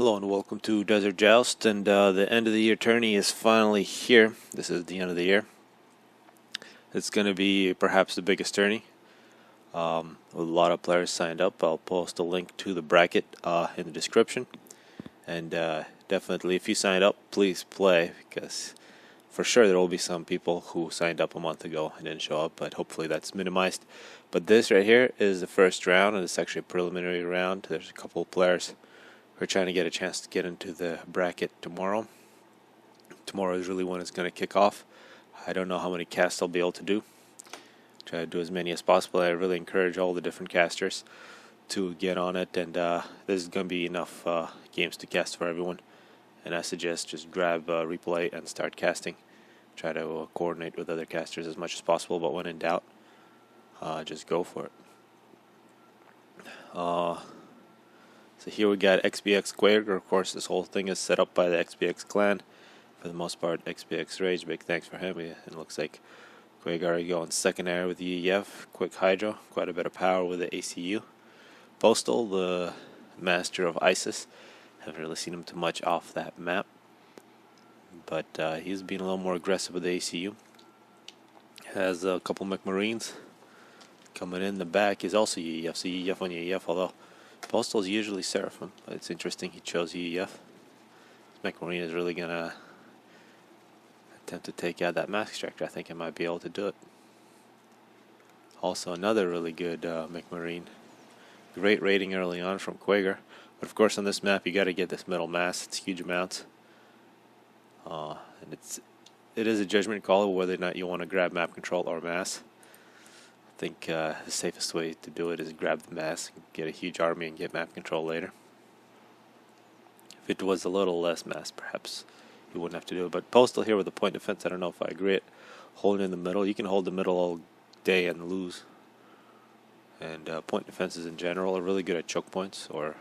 Hello and welcome to Desert Joust, and the end of the year tourney is finally here. This is the end of the year. It's going to be perhaps the biggest tourney. With a lot of players signed up. I'll post a link to the bracket in the description. And definitely, if you signed up, please play, because for sure there will be some people who signed up a month ago and didn't show up, but hopefully that's minimized. But this right here is the first round, and it's actually a preliminary round. There's a couple of players who are trying to get a chance to get into the bracket tomorrow. Tomorrow is really when it's going to kick off. I don't know how many casts I'll be able to do. Try to do as many as possible. I really encourage all the different casters to get on it, and this is going to be enough games to cast for everyone. And I suggest just grab replay and start casting. Try to coordinate with other casters as much as possible, but when in doubt, just go for it. So here we got XBX Quaker. Of course, this whole thing is set up by the XBX clan. For the most part, XBX Rage, big thanks for him. It looks like Quaker going second air with the EF. Quick Hydro, quite a bit of power with the ACU. POSTAL, the master of ISIS. Haven't really seen him too much off that map, but he's been a little more aggressive with the ACU. Has a couple McMarines coming in the back. He's also UEF, so UEF on UEF, although POSTAL is usually Seraphim, but it's interesting he chose UEF. McMarine is really going to attempt to take out that mask extractor. I think I might be able to do it. Also another really good McMarine. Great rating early on from Quaker. But of course on this map you got to get this middle mass. It's huge amounts. And it is a judgment call whether or not you want to grab map control or mass. I think the safest way to do it is grab the mass, get a huge army, and get map control later. If it was a little less mass, perhaps you wouldn't have to do it. But POSTAL here with the point defense, I don't know if I agree it. Holding in the middle, you can hold the middle all day and lose. And point defenses in general are really good at choke points or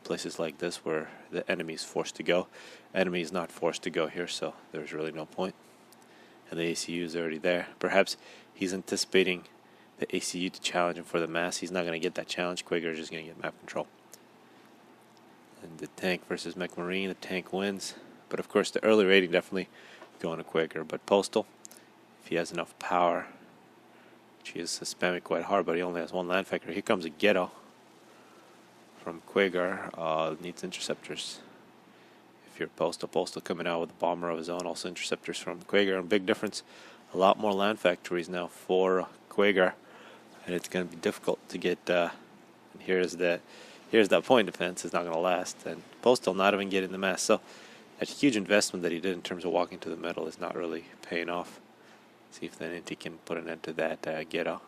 places like this where the enemy is forced to go. Enemy is not forced to go here, so there's really no point. And the ACU is already there. Perhaps he's anticipating the ACU to challenge him for the mass. He's not going to get that challenge. Quaker is just going to get map control. And the tank versus McMarine, the tank wins. But of course the early rating definitely going to Quaker. But POSTAL, if he has enough power, which he is spamming quite hard, but he only has one land factor. Here comes a ghetto from Quaker. Needs interceptors. If you're POSTAL coming out with a bomber of his own, also interceptors from Quaker. And big difference, a lot more land factories now for Quaker, and it's going to be difficult to get. And here's that point defense is not going to last, and POSTAL not even getting the mass. So that huge investment that he did in terms of walking to the middle is not really paying off. See if the Ninty can put an end to that ghetto.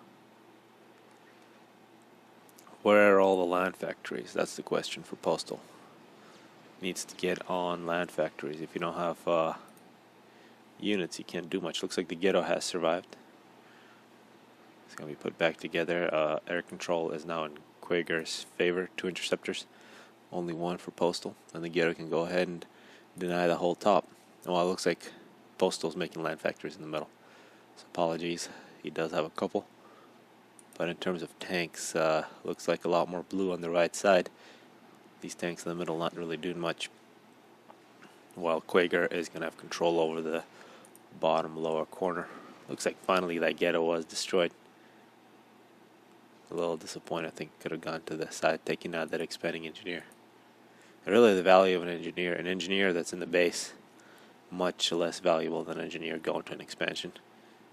Where are all the land factories? That's the question for POSTAL. Needs to get on land factories. If you don't have units, you can't do much. Looks like the ghetto has survived. It's going to be put back together. Air control is now in Quaker's favor. 2 interceptors, only 1 for POSTAL, and the ghetto can go ahead and deny the whole top. Well, it looks like POSTAL's making land factories in the middle. So apologies, he does have a couple. But in terms of tanks, looks like a lot more blue on the right side. These tanks in the middle not really doing much. While Quaker is going to have control over the bottom lower corner. Looks like finally that ghetto was destroyed. A little disappointed. I think could have gone to the side, taking out that expanding engineer. And really the value of an engineer that's in the base, much less valuable than an engineer going to an expansion.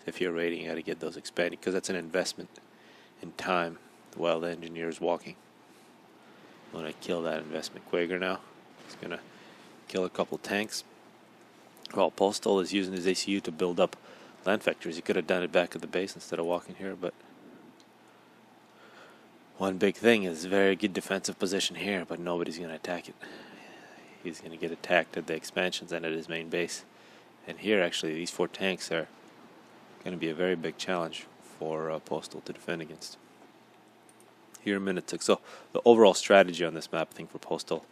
So if you're raiding, you got to get those expanding, because that's an investment in time while the engineer is walking. I'm going to kill that investment. Quaker now. He's going to kill a couple tanks. Well, POSTAL is using his ACU to build up land factories. He could have done it back at the base instead of walking here, but one big thing is very good defensive position here, but nobody's going to attack it. He's going to get attacked at the expansions and at his main base. And here, actually, these 4 tanks are going to be a very big challenge for POSTAL to defend against. Here, minute 6. So the overall strategy on this map, I think, for POSTAL,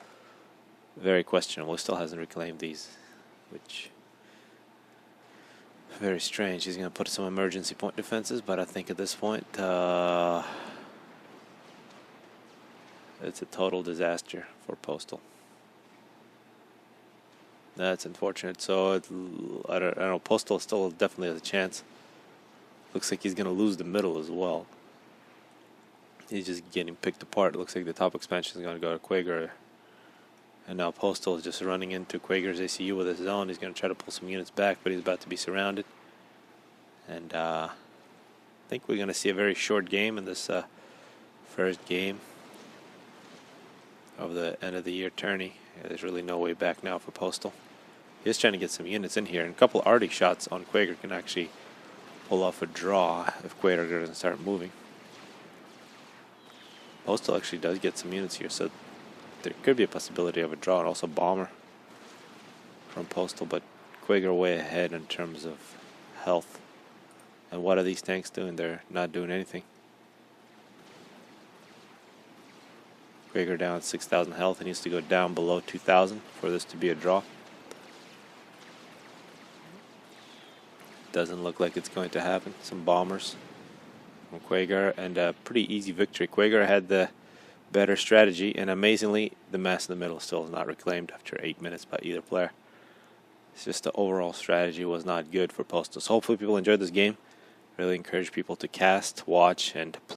very questionable. He still hasn't reclaimed these, which very strange. He's going to put some emergency point defenses, but I think at this point it's a total disaster for POSTAL. That's unfortunate. So I don't know. Postal still definitely has a chance. Looks like he's going to lose the middle as well. He's just getting picked apart. It looks like the top expansion is going to go to Quaker. And now Postal is just running into Quaker's ACU with his zone. He's going to try to pull some units back, but he's about to be surrounded. And I think we're going to see a very short game in this first game of the end of the year tourney. There's really no way back now for Postal. He's trying to get some units in here. And a couple arty shots on Quaker can actually pull off a draw if Quaker doesn't start moving. Postal actually does get some units here, so there could be a possibility of a draw, and also bomber from Postal, but Quaker way ahead in terms of health. And what are these tanks doing? They're not doing anything. Quaker down at 6,000 health. He needs to go down below 2,000 for this to be a draw. Doesn't look like it's going to happen. Some bombers from Quaker, and a pretty easy victory. Quaker had the better strategy, and amazingly, the mass in the middle still is not reclaimed after 8 minutes by either player. It's just the overall strategy was not good for Postal. So hopefully people enjoyed this game. Really encourage people to cast, watch, and play.